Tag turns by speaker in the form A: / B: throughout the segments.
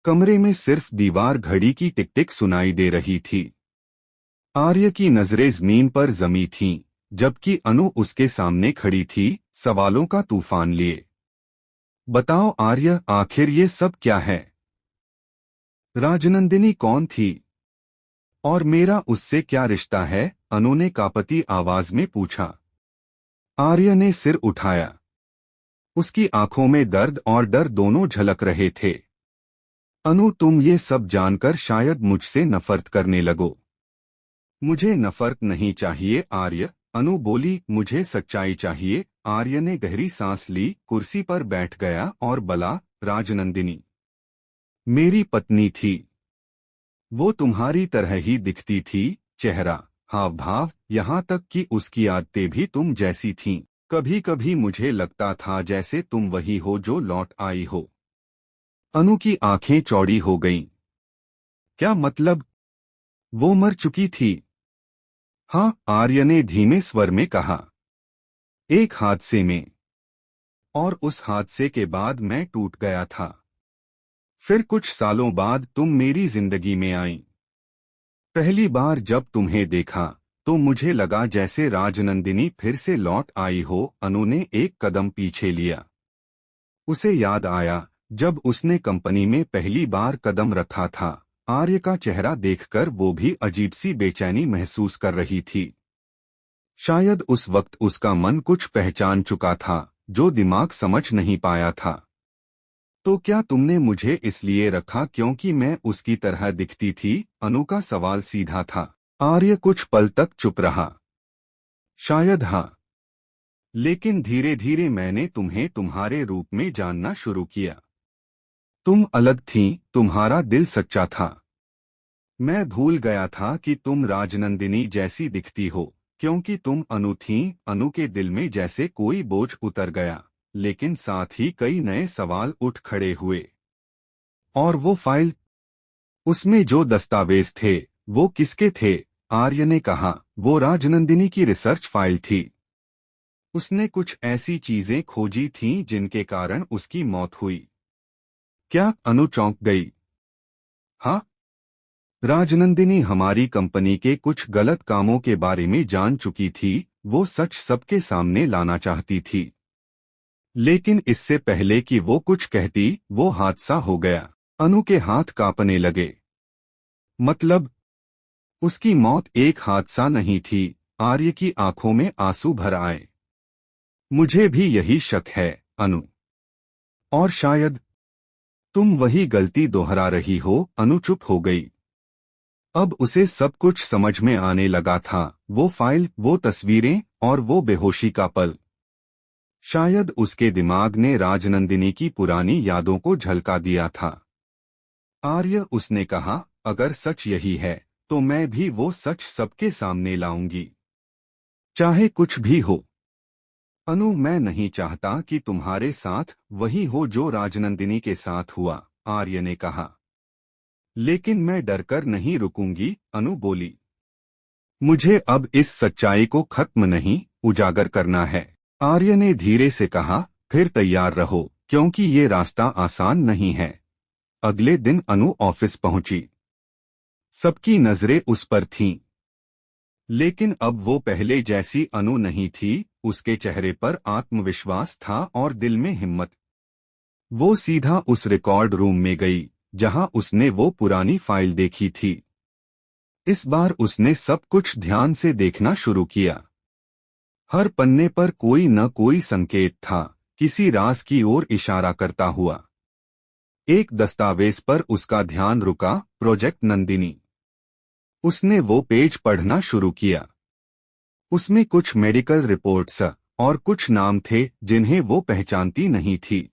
A: कमरे में सिर्फ दीवार घड़ी की टिक टिक सुनाई दे रही थी। आर्य की नजरें जमीन पर जमी थीं, जबकि अनु उसके सामने खड़ी थी, सवालों का तूफान लिए। बताओ आर्य, आखिर ये सब क्या है? राजनंदिनी कौन थी? और मेरा उससे क्या रिश्ता है? अनु ने कांपती आवाज में पूछा। आर्य ने सिर उठाया। उसकी आंखों में दर्द और डर दोनों झलक रहे थे। अनु, तुम ये सब जानकर शायद मुझसे नफरत करने लगो। मुझे नफरत नहीं चाहिए आर्य, अनु बोली, मुझे सच्चाई चाहिए। आर्य ने गहरी सांस ली, कुर्सी पर बैठ गया और बोला, राजनंदिनी मेरी पत्नी थी। वो तुम्हारी तरह ही दिखती थी, चेहरा, हाव भाव, यहाँ तक कि उसकी आदतें भी तुम जैसी थीं। कभी कभी मुझे लगता था जैसे तुम वही हो जो लौट आई हो। अनु की आंखें चौड़ी हो गईं। क्या मतलब? वो मर चुकी थी? हाँ, आर्य ने धीमे स्वर में कहा। एक हादसे में। और उस हादसे के बाद मैं टूट गया था। फिर कुछ सालों बाद तुम मेरी जिंदगी में आई। पहली बार जब तुम्हें देखा तो मुझे लगा जैसे राजनंदिनी फिर से लौट आई हो। अनु ने एक कदम पीछे लिया। उसे याद आया जब उसने कंपनी में पहली बार कदम रखा था। आर्य का चेहरा देखकर वो भी अजीब सी बेचैनी महसूस कर रही थी। शायद उस वक्त उसका मन कुछ पहचान चुका था जो दिमाग समझ नहीं पाया था। तो क्या तुमने मुझे इसलिए रखा क्योंकि मैं उसकी तरह दिखती थी? अनु का सवाल सीधा था। आर्य कुछ पल तक चुप रहा। शायद हाँ, लेकिन धीरे धीरे मैंने तुम्हें तुम्हारे रूप में जानना शुरू किया। तुम अलग थीं, तुम्हारा दिल सच्चा था। मैं भूल गया था कि तुम राजनंदिनी जैसी दिखती हो, क्योंकि तुम अनु थीं। अनु के दिल में जैसे कोई बोझ उतर गया, लेकिन साथ ही कई नए सवाल उठ खड़े हुए। और वो फाइल, उसमें जो दस्तावेज थे, वो किसके थे? आर्य ने कहा, वो राजनंदिनी की रिसर्च फाइल थी। उसने कुछ ऐसी चीजें खोजी थीं जिनके कारण उसकी मौत हुई। क्या? अनु चौंक गई। हाँ, राजनंदिनी हमारी कंपनी के कुछ गलत कामों के बारे में जान चुकी थी। वो सच सबके सामने लाना चाहती थी। लेकिन इससे पहले कि वो कुछ कहती, वो हादसा हो गया। अनु के हाथ कांपने लगे। मतलब? उसकी मौत एक हादसा नहीं थी। आर्य की आंखों में आंसू भर आए। मुझे भी यही शक है, अनु। और शायद तुम वही गलती दोहरा रही हो। अनु चुप हो गई। अब उसे सब कुछ समझ में आने लगा था। वो फाइल, वो तस्वीरें और वो बेहोशी का पल। शायद उसके दिमाग ने राजनंदिनी की पुरानी यादों को झलका दिया था। आर्य, उसने कहा, अगर सच यही है तो मैं भी वो सच सबके सामने लाऊंगी, चाहे कुछ भी हो। अनु, मैं नहीं चाहता कि तुम्हारे साथ वही हो जो राजनंदिनी के साथ हुआ, आर्य ने कहा। लेकिन मैं डरकर नहीं रुकूंगी, अनु बोली। मुझे अब इस सच्चाई को खत्म नहीं, उजागर करना है, आर्य ने धीरे से कहा। फिर तैयार रहो, क्योंकि ये रास्ता आसान नहीं है। अगले दिन अनु ऑफिस पहुंची। सबकी नजरें उस पर थीं। लेकिन अब वो पहले जैसी अनु नहीं थी। उसके चेहरे पर आत्मविश्वास था और दिल में हिम्मत। वो सीधा उस रिकॉर्ड रूम में गई जहां उसने वो पुरानी फाइल देखी थी। इस बार उसने सब कुछ ध्यान से देखना शुरू किया। हर पन्ने पर कोई न कोई संकेत था, किसी राज की ओर इशारा करता हुआ। एक दस्तावेज पर उसका ध्यान रुका, प्रोजेक्ट नंदिनी। उसने वो पेज पढ़ना शुरू किया। उसमें कुछ मेडिकल रिपोर्ट्स और कुछ नाम थे जिन्हें वो पहचानती नहीं थी।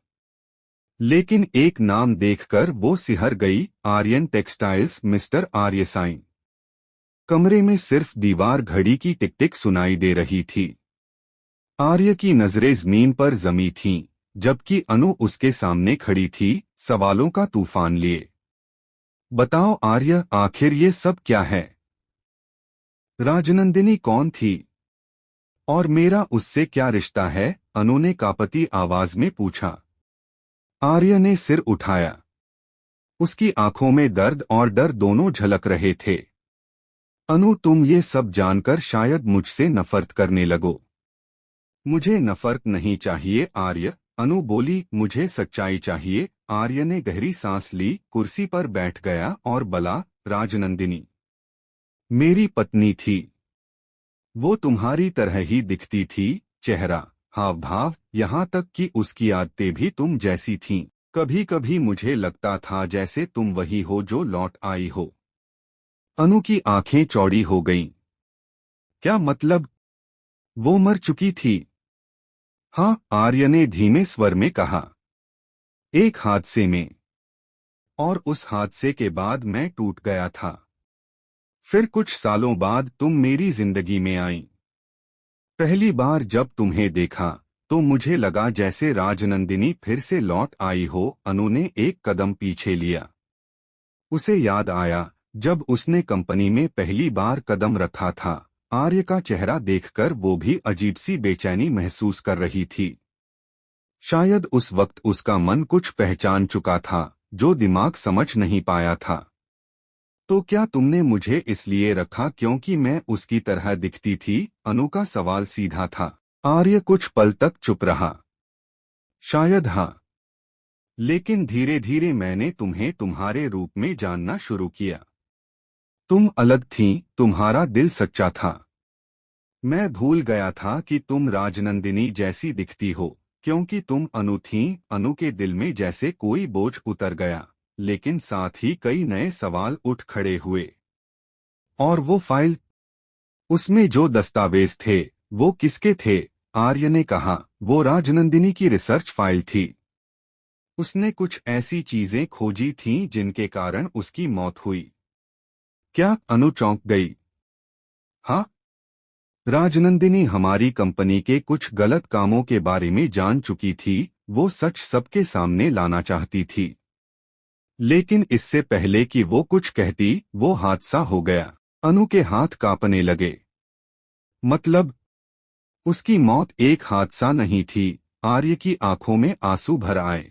A: लेकिन एक नाम देखकर वो सिहर गई, आर्यन टेक्सटाइल्स, मिस्टर आर्य साइन। कमरे में सिर्फ दीवार घड़ी की टिक टिक सुनाई दे रही थी। आर्य की नजरें जमीन पर जमी थीं, जबकि अनु उसके सामने खड़ी थी, सवालों का तूफान लिए। बताओ आर्य, आखिर ये सब क्या है? राजनंदिनी कौन थी? और मेरा उससे क्या रिश्ता है? अनु ने कांपती आवाज में पूछा। आर्य ने सिर उठाया। उसकी आंखों में दर्द और डर दोनों झलक रहे थे। अनु, तुम ये सब जानकर शायद मुझसे नफरत करने लगो। मुझे नफरत नहीं चाहिए आर्य, अनु बोली, मुझे सच्चाई चाहिए। आर्य ने गहरी सांस ली, कुर्सी पर बैठ गया और बोला, राजनंदिनी मेरी पत्नी थी। वो तुम्हारी तरह ही दिखती थी, चेहरा, हाव भाव, यहाँ तक कि उसकी आदतें भी तुम जैसी थीं। कभी कभी मुझे लगता था जैसे तुम वही हो जो लौट आई हो। अनु की आंखें चौड़ी हो गईं। क्या मतलब? वो मर चुकी थी? हाँ, आर्य ने धीमे स्वर में कहा, एक हादसे में। और उस हादसे के बाद मैं टूट गया था। फिर कुछ सालों बाद तुम मेरी जिंदगी में आई। पहली बार जब तुम्हें देखा तो मुझे लगा जैसे राजनंदिनी फिर से लौट आई हो। अनु ने एक कदम पीछे लिया। उसे याद आया जब उसने कंपनी में पहली बार कदम रखा था। आर्य का चेहरा देखकर वो भी अजीब सी बेचैनी महसूस कर रही थी। शायद उस वक्त उसका मन कुछ पहचान चुका था जो दिमाग समझ नहीं पाया था। तो क्या तुमने मुझे इसलिए रखा क्योंकि मैं उसकी तरह दिखती थी? अनु का सवाल सीधा था। आर्य कुछ पल तक चुप रहा। शायद हाँ, लेकिन धीरे धीरे मैंने तुम्हें तुम्हारे रूप में जानना शुरू किया। तुम अलग थीं, तुम्हारा दिल सच्चा था। मैं भूल गया था कि तुम राजनंदिनी जैसी दिखती हो, क्योंकि तुम अनु थीं। अनु के दिल में जैसे कोई बोझ उतर गया, लेकिन साथ ही कई नए सवाल उठ खड़े हुए। और वो फाइल, उसमें जो दस्तावेज थे, वो किसके थे? आर्य ने कहा, वो राजनंदिनी की रिसर्च फाइल थी। उसने कुछ ऐसी चीजें खोजी थीं जिनके कारण उसकी मौत हुई। क्या? अनु चौंक गई। हाँ, राजनंदिनी हमारी कंपनी के कुछ गलत कामों के बारे में जान चुकी थी। वो सच सबके सामने लाना चाहती थी। लेकिन इससे पहले कि वो कुछ कहती, वो हादसा हो गया। अनु के हाथ कांपने लगे। मतलब? उसकी मौत एक हादसा नहीं थी। आर्य की आंखों में आंसू भर आए।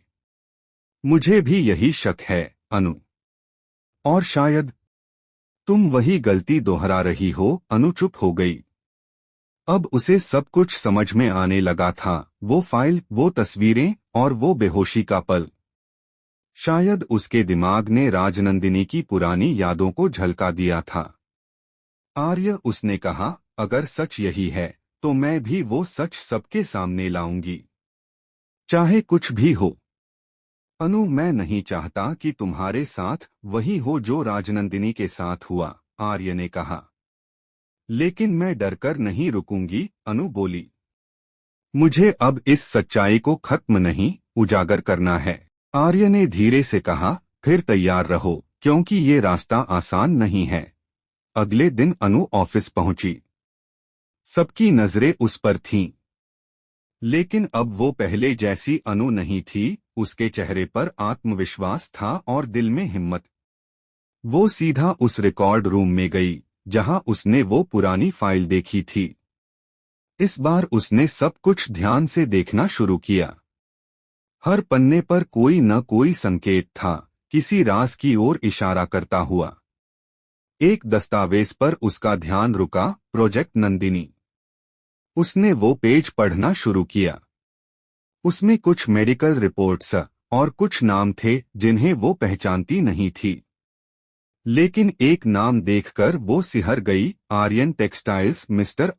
A: मुझे भी यही शक है, अनु। और शायद तुम वही गलती दोहरा रही हो। अनु चुप हो गई। अब उसे सब कुछ समझ में आने लगा था। वो फाइल, वो तस्वीरें और वो बेहोशी का पल। शायद उसके दिमाग ने राजनंदिनी की पुरानी यादों को झलका दिया था। आर्य, उसने कहा, अगर सच यही है तो मैं भी वो सच सबके सामने लाऊंगी, चाहे कुछ भी हो। अनु, मैं नहीं चाहता कि तुम्हारे साथ वही हो जो राजनंदिनी के साथ हुआ, आर्य ने कहा। लेकिन मैं डरकर नहीं रुकूंगी, अनु बोली। मुझे अब इस सच्चाई को खत्म नहीं, उजागर करना है, आर्य ने धीरे से कहा। फिर तैयार रहो, क्योंकि ये रास्ता आसान नहीं है। अगले दिन अनु ऑफिस पहुंची। सबकी नजरें उस पर थीं। लेकिन अब वो पहले जैसी अनु नहीं थी। उसके चेहरे पर आत्मविश्वास था और दिल में हिम्मत। वो सीधा उस रिकॉर्ड रूम में गई जहां उसने वो पुरानी फाइल देखी थी। इस बार उसने सब कुछ ध्यान से देखना शुरू किया। हर पन्ने पर कोई न कोई संकेत था, किसी राज की ओर इशारा करता हुआ। एक दस्तावेज पर उसका ध्यान रुका, प्रोजेक्ट नंदिनी। उसने वो पेज पढ़ना शुरू किया। उसमें कुछ मेडिकल रिपोर्ट्स और कुछ नाम थे जिन्हें वो पहचानती नहीं थी। लेकिन एक नाम देखकर वो सिहर गई, आर्यन टेक्सटाइल्स, मिस्टर